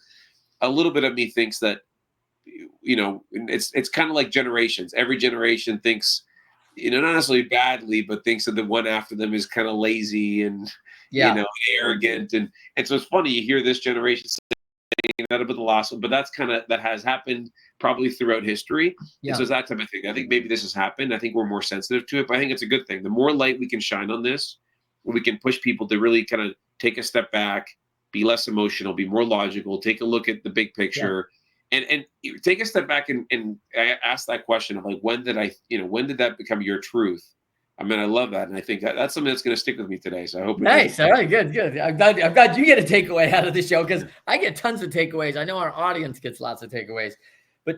Speaker 2: a little bit of me thinks that it's kind of like generations. Every generation thinks, not necessarily badly, but thinks that the one after them is kind of lazy and,
Speaker 1: Yeah.
Speaker 2: arrogant. And so it's funny, you hear this generation saying that about the last one, but that has happened probably throughout history. And so
Speaker 1: Yeah.
Speaker 2: it's that type of thing. I think maybe this has happened. I think we're more sensitive to it, but I think it's a good thing. The more light we can shine on this, we can push people to really kind of take a step back, be less emotional, be more logical, take a look at the big
Speaker 1: Yeah.
Speaker 2: picture, and take a step back and ask that question of like, when did that become your truth? I mean, I love that, and I think that's something that's going to stick with me today. So I hope it
Speaker 1: Nice.
Speaker 2: does.
Speaker 1: All right. Good. Good. I'm glad you get a takeaway out of the show, because I get tons of takeaways. I know our audience gets lots of takeaways, but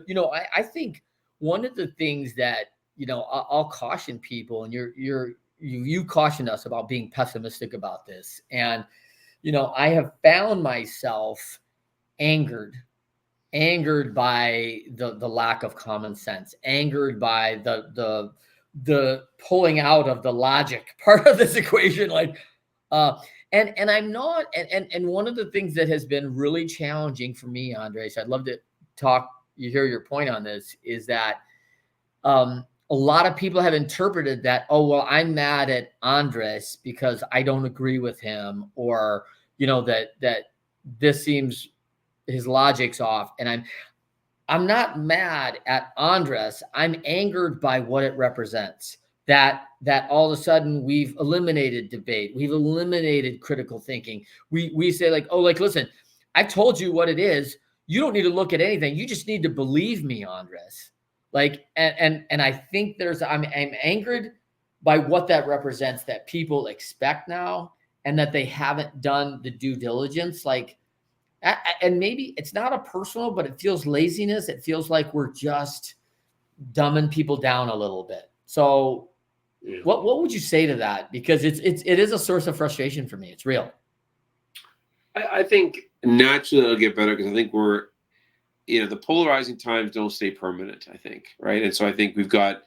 Speaker 1: I think one of the things that I'll caution people, and you caution us about being pessimistic about this, and I have found myself angered by the lack of common sense, angered by the pulling out of the logic part of this equation, like uh and I'm not, and one of the things that has been really challenging for me, Andres, I'd love to hear your point on this, is that a lot of people have interpreted that, oh well, I'm mad at Andres because I don't agree with him, or that this seems, his logic's off, and I'm not mad at Andres. I'm angered by what it represents. That all of a sudden we've eliminated debate. We've eliminated critical thinking. We say like, oh, like, listen, I told you what it is. You don't need to look at anything. You just need to believe me, Andres. Like, and I think I'm angered by what that represents, that people expect now, and that they haven't done the due diligence. Like, and maybe it's not a personal, but it feels laziness. It feels like we're just dumbing people down a little bit. So
Speaker 2: Yeah.
Speaker 1: what would you say to that? Because it is a source of frustration for me. It's real.
Speaker 2: I think naturally it'll get better because I think the polarizing times don't stay permanent, I think, right? And so I think we've got,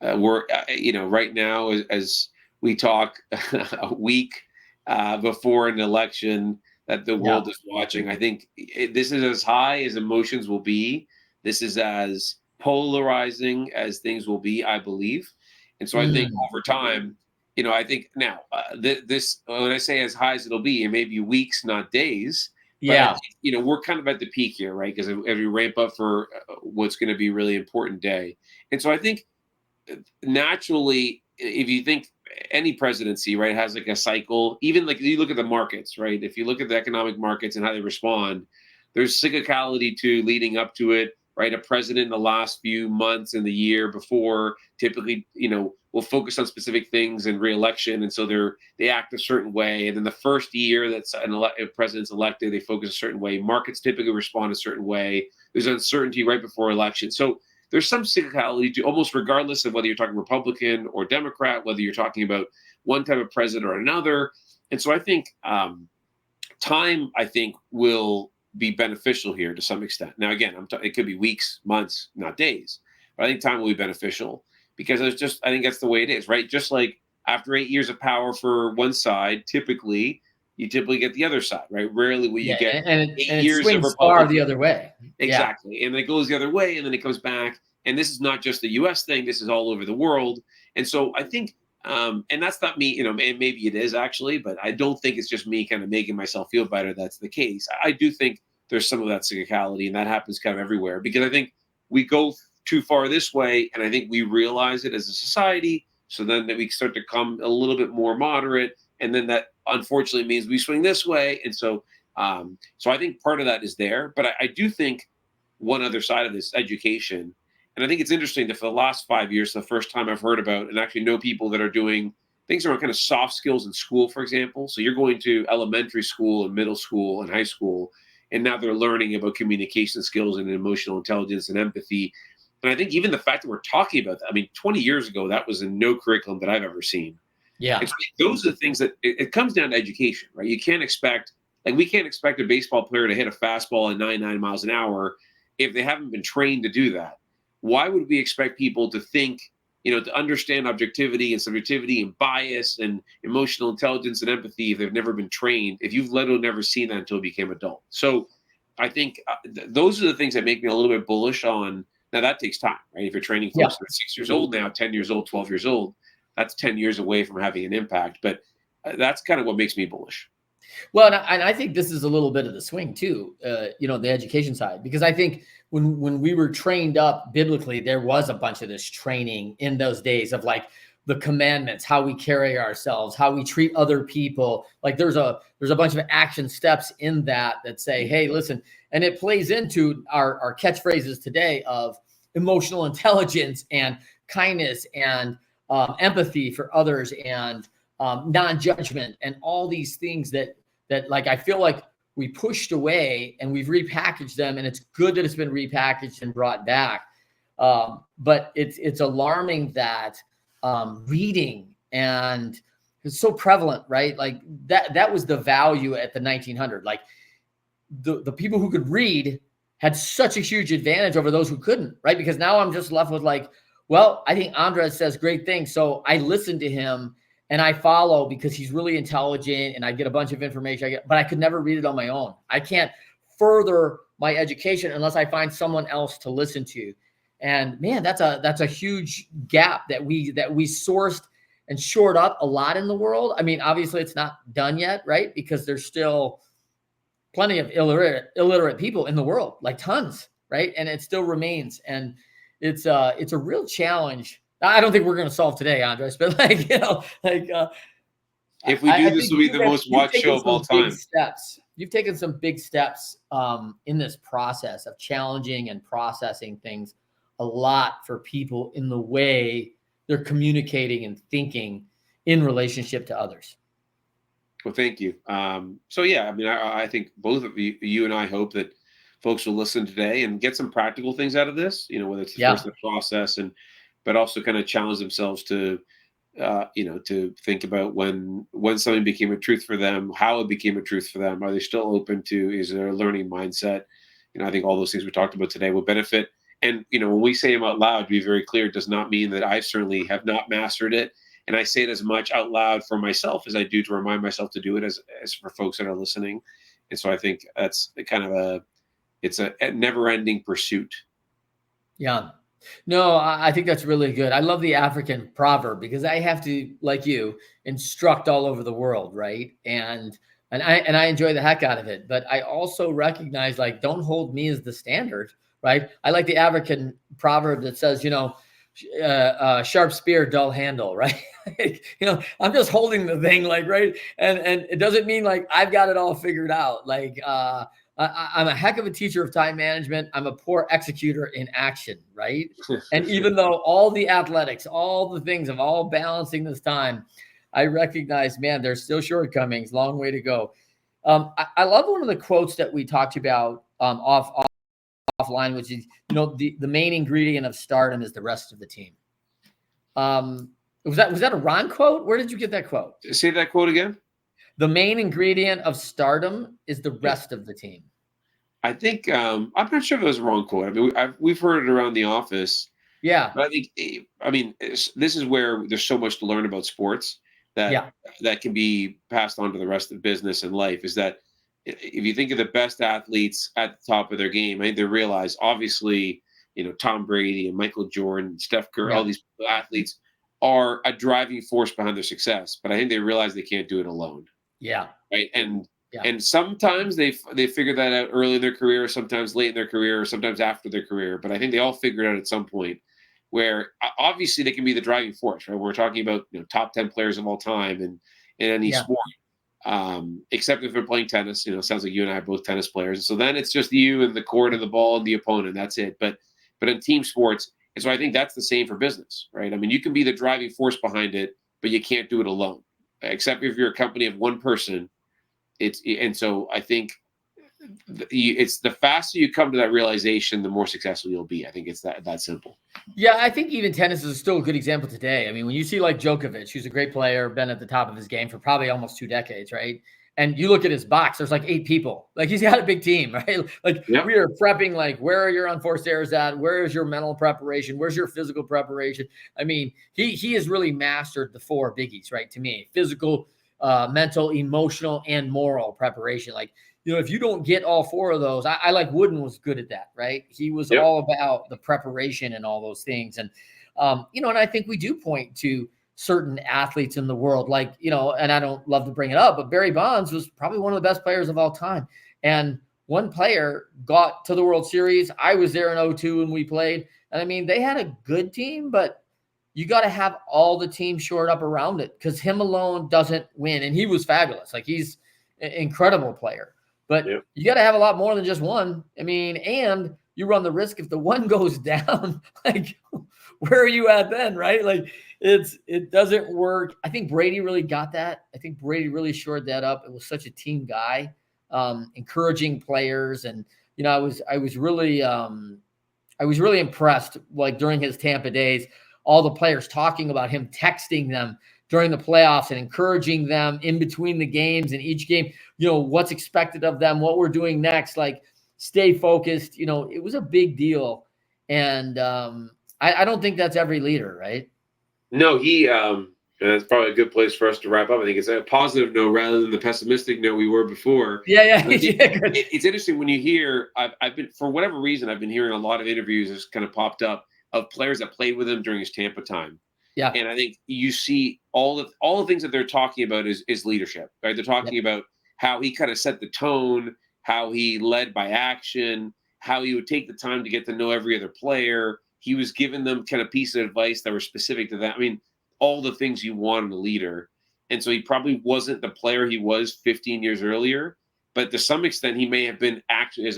Speaker 2: right now, as we talk a week before an election that the world is watching, I think this is as high as emotions will be. This is as polarizing as things will be, I believe. And so I think over time, I think now, this, when I say as high as it'll be, it may be weeks, not days. But I
Speaker 1: Yeah.
Speaker 2: think, we're kind of at the peak here, right? Because as we ramp up for what's going to be a really important day. And so I think naturally, if you think any presidency, right, has like a cycle, even like you look at the markets, right? If you look at the economic markets and how they respond, there's cyclicality to leading up to it, right? A president in the last few months and the year before typically, will focus on specific things in reelection. And so they act a certain way. And then the first year that's a president's elected, they focus a certain way. Markets typically respond a certain way. There's uncertainty right before election. So there's some cyclicality to almost regardless of whether you're talking Republican or Democrat, whether you're talking about one type of president or another. And so I think time, I think, will be beneficial here to some extent. Now, again, it could be weeks, months, not days, but I think time will be beneficial because I think that's the way it is, right? Just like after 8 years of power for one side, you typically get the other side, right? Rarely will you
Speaker 1: Yeah.
Speaker 2: get
Speaker 1: And
Speaker 2: eight
Speaker 1: it
Speaker 2: years of
Speaker 1: swings far the
Speaker 2: Republican.
Speaker 1: other way. Yeah.
Speaker 2: Exactly. And then it goes the other way and then it comes back. And this is not just a US thing, this is all over the world. And so I think, and that's not me, maybe it is actually, but I don't think it's just me kind of making myself feel better that's the case. I do think there's some of that cyclicality and that happens kind of everywhere because I think we go too far this way and I think we realize it as a society. So then that we start to come a little bit more moderate. And then that unfortunately means we swing this way. And so I think part of that is there, but I do think one other side of this education, and I think it's interesting that for the last 5 years, the first time I've heard about and actually know people that are doing things around kind of soft skills in school, for example. So you're going to elementary school and middle school and high school, and now they're learning about communication skills and emotional intelligence and empathy. And I think even the fact that we're talking about that, I mean, 20 years ago, that was in no curriculum that I've ever seen.
Speaker 1: Yeah.
Speaker 2: And so those are the things that it comes down to education, right? We can't expect a baseball player to hit a fastball at 99 miles an hour if they haven't been trained to do that. Why would we expect people to think, to understand objectivity and subjectivity and bias and emotional intelligence and empathy if they've never been trained, if you've literally never seen that until you became adult? So I think those are the things that make me a little bit bullish on. Now that takes time, right? If you're training
Speaker 1: Yeah.
Speaker 2: folks that are 6 years old now, 10 years old, 12 years old, that's 10 years away from having an impact. But that's kind of what makes me bullish.
Speaker 1: Well, and I think this is a little bit of the swing too, the education side, because I think when we were trained up biblically, there was a bunch of this training in those days of like the commandments, how we carry ourselves, how we treat other people. Like there's a bunch of action steps in that say, hey, listen, and it plays into our catchphrases today of emotional intelligence and kindness and empathy for others and non-judgment and all these things that like I feel like we pushed away and we've repackaged them, and it's good that it's been repackaged and brought back. But it's alarming that reading and it's so prevalent, right? Like that was the value at the 1900. Like the people who could read had such a huge advantage over those who couldn't, right? Because now I'm just left with like, well, I think Andres says great things, so I listen to him and I follow because he's really intelligent and I get a bunch of information but I could never read it on my own. I can't further my education unless I find someone else to listen to. And man, that's a huge gap that we sourced and shored up a lot in the world. I mean, obviously it's not done yet, right? Because there's still plenty of illiterate people in the world, like tons, right? And it still remains. And it's a real challenge. I don't think we're going to solve today, Andres, but if
Speaker 2: we do, this will be the most watched show of all time.
Speaker 1: You've taken some big steps in this process of challenging and processing things a lot for people in the way they're communicating and thinking in relationship to others.
Speaker 2: Well, thank you. So yeah, I mean, I think both of you and I hope that folks will listen today and get some practical things out of this, whether it's the first process but also kind of challenge themselves to, to think about when something became a truth for them, how it became a truth for them. Are they still open to, is there a learning mindset? I think all those things we talked about today will benefit. And, when we say them out loud, to be very clear, it does not mean that I certainly have not mastered it. And I say it as much out loud for myself as I do to remind myself to do it as for folks that are listening. And so I think that's kind of it's a never ending pursuit.
Speaker 1: Yeah. No, I think that's really good. I love the African proverb because I have to, like you, instruct all over the world, right? And I enjoy the heck out of it. But I also recognize, like, don't hold me as the standard, right? I like the African proverb that says, sharp spear, dull handle, right? I'm just holding the thing, like, right? And it doesn't mean like I've got it all figured out. Like, I'm a heck of a teacher of time management. I'm a poor executor in action, right? And even though all the athletics, all the things of all balancing this time, I recognize, man, there's still shortcomings, long way to go. I love one of the quotes that we talked about offline, which is, the main ingredient of stardom is the rest of the team. Was that a Ron quote? Where did you get that quote?
Speaker 2: Say that quote again.
Speaker 1: The main ingredient of stardom is the rest of the team.
Speaker 2: I think I'm not sure if it was a wrong quote. I mean, we've heard it around the office.
Speaker 1: Yeah.
Speaker 2: But this is where there's so much to learn about sports that can be passed on to the rest of business and life. Is that if you think of the best athletes at the top of their game, I think they realize, obviously, Tom Brady and Michael Jordan, Steph Curry, all these athletes are a driving force behind their success. But I think they realize they can't do it alone.
Speaker 1: Yeah.
Speaker 2: Right. And sometimes they figure that out early in their career, sometimes late in their career, or sometimes after their career. But I think they all figure it out at some point where obviously they can be the driving force, right? We're talking about top 10 players of all time in any sport, except if they're playing tennis. It sounds like you and I are both tennis players. So then it's just you and the court and the ball and the opponent. That's it. But in team sports, and so I think that's the same for business, right? I mean, you can be the driving force behind it, but you can't do it alone. Except if you're a company of one person, and so I think it's the faster you come to that realization, the more successful you'll be. I think it's that simple.
Speaker 1: Yeah, I think even tennis is still a good example today. I mean, when you see like Djokovic, who's a great player, been at the top of his game for probably almost 2 decades, right? And you look at his box, there's like 8 people. Like, he's got a big team, right? Like, we are prepping, like, where are your unforced errors at? Where is your mental preparation? Where's your physical preparation? I mean, he has really mastered the 4 biggies, right? To me, physical, mental, emotional, and moral preparation. Like, if you don't get all 4 of those, I like Wooden was good at that, right? He was
Speaker 2: Yep.
Speaker 1: all about the preparation and all those things. And, and I think we do point to certain athletes in the world, like, and I don't love to bring it up, but Barry Bonds was probably one of the best players of all time. And one player got to the World Series. I was there in 2002 when we played. And I mean, they had a good team, but you got to have all the team shored up around it, because him alone doesn't win. And he was fabulous. Like, he's an incredible player, but
Speaker 2: Yep.
Speaker 1: you got to have a lot more than just one. I mean, and you run the risk if the one goes down, like, where are you at then? Right. Like, it doesn't work. I think Brady really got that. I think Brady really shored that up. It was such a team guy, encouraging players. And, I was really impressed, like, during his Tampa days, all the players talking about him, texting them during the playoffs and encouraging them in between the games and each game, what's expected of them, what we're doing next, like, stay focused. It was a big deal. And I don't think that's every leader, right?
Speaker 2: No, and that's probably a good place for us to wrap up. I think it's a positive note rather than the pessimistic note we were before.
Speaker 1: Yeah.
Speaker 2: It's interesting when you hear, I've been, for whatever reason, I've been hearing a lot of interviews that's kind of popped up of players that played with him during his Tampa time.
Speaker 1: Yeah.
Speaker 2: And I think you see all the things that they're talking about is leadership, right? They're talking about how he kind of set the tone, how he led by action, how he would take the time to get to know every other player. He was giving them kind of pieces of advice that were specific to that. I mean, all the things you want in a leader. And so he probably wasn't the player he was 15 years earlier, but to some extent he may have been actually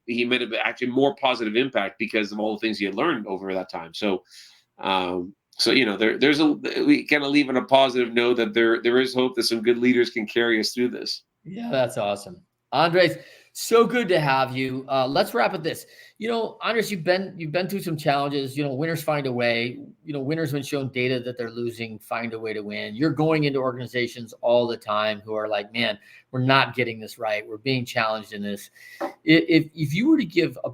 Speaker 2: he may have actually more positive impact because of all the things he had learned over that time. So, we kind of leave on a positive note that there is hope that some good leaders can carry us through this.
Speaker 1: Yeah, that's awesome. Andres, so good to have you. Let's wrap with this. Andres, you've been through some challenges. Winners find a way. Winners, when shown data that they're losing, find a way to win. You're going into organizations all the time who are like, man, we're not getting this right. We're being challenged in this. If you were to give a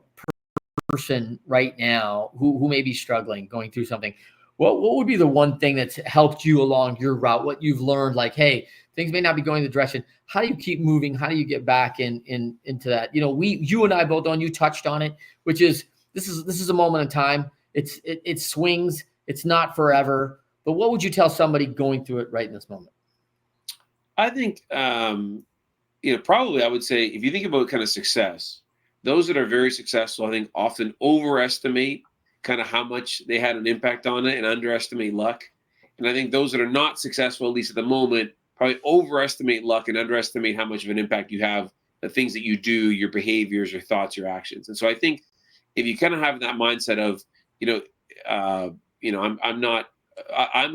Speaker 1: person right now who may be struggling, going through something, what would be the one thing that's helped you along your route? What you've learned, like, hey, things may not be going the direction. How do you keep moving? How do you get back into that? You and I both you touched on it, which is this is a moment in time. It swings. It's not forever. But what would you tell somebody going through it right in this moment?
Speaker 2: I think, probably I would say, if you think about kind of success, those that are very successful, I think, often overestimate kind of how much they had an impact on it and underestimate luck. And I think those that are not successful, at least at the moment, probably overestimate luck and underestimate how much of an impact you have, the things that you do, your behaviors, your thoughts, your actions. And so I think if you kind of have that mindset of, I'm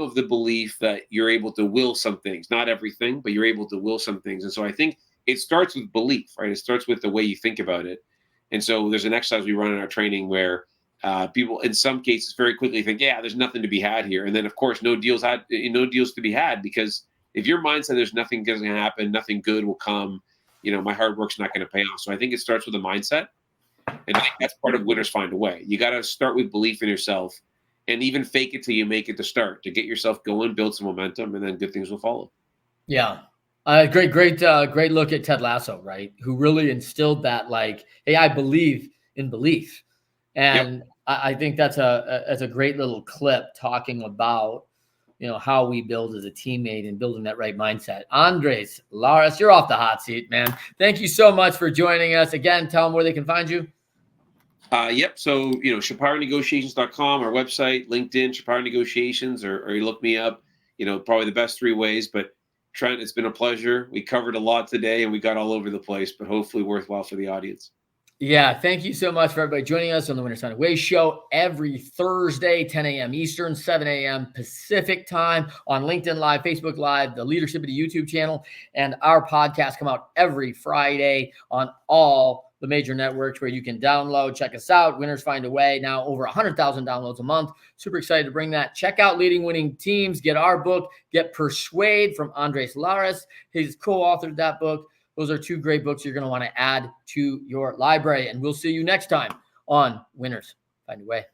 Speaker 2: of the belief that you're able to will some things, not everything, but you're able to will some things. And so I think it starts with belief, right? It starts with the way you think about it. And so there's an exercise we run in our training where people, in some cases, very quickly think, yeah, there's nothing to be had here. And then, of course, no deals to be had, because if your mindset there's nothing going to happen, nothing good will come, my hard work's not going to pay off. So I think it starts with a mindset. And I think that's part of winners find a way. You got to start with belief in yourself and even fake it till you make it to start, to get yourself going, build some momentum, and then good things will follow.
Speaker 1: Yeah. Great look at Ted Lasso, right? Who really instilled that, like, hey, I believe in belief. And yep. I think that's a great little clip talking about, how we build as a teammate and building that right mindset. Andres Lares, you're off the hot seat, man. Thank you so much for joining us. Again, tell them where they can find you.
Speaker 2: Yep. So, ShapiroNegotiations.com, our website, LinkedIn, Shapiro Negotiations, or you look me up, probably the best 3 ways. But Trent, it's been a pleasure. We covered a lot today and we got all over the place, but hopefully worthwhile for the audience.
Speaker 1: Yeah, thank you so much for everybody joining us on the Winners Find a Way show every Thursday, 10 a.m. Eastern, 7 a.m. Pacific time on LinkedIn Live, Facebook Live, the Leadership of the YouTube channel, and our podcast come out every Friday on all the major networks where you can download. Check us out. Winners Find a Way. Now over 100,000 downloads a month. Super excited to bring that. Check out Leading Winning Teams. Get our book, Get Persuade from Andres Lares. He's co-authored that book. Those are 2 great books you're going to want to add to your library. And we'll see you next time on Winners Find a Way.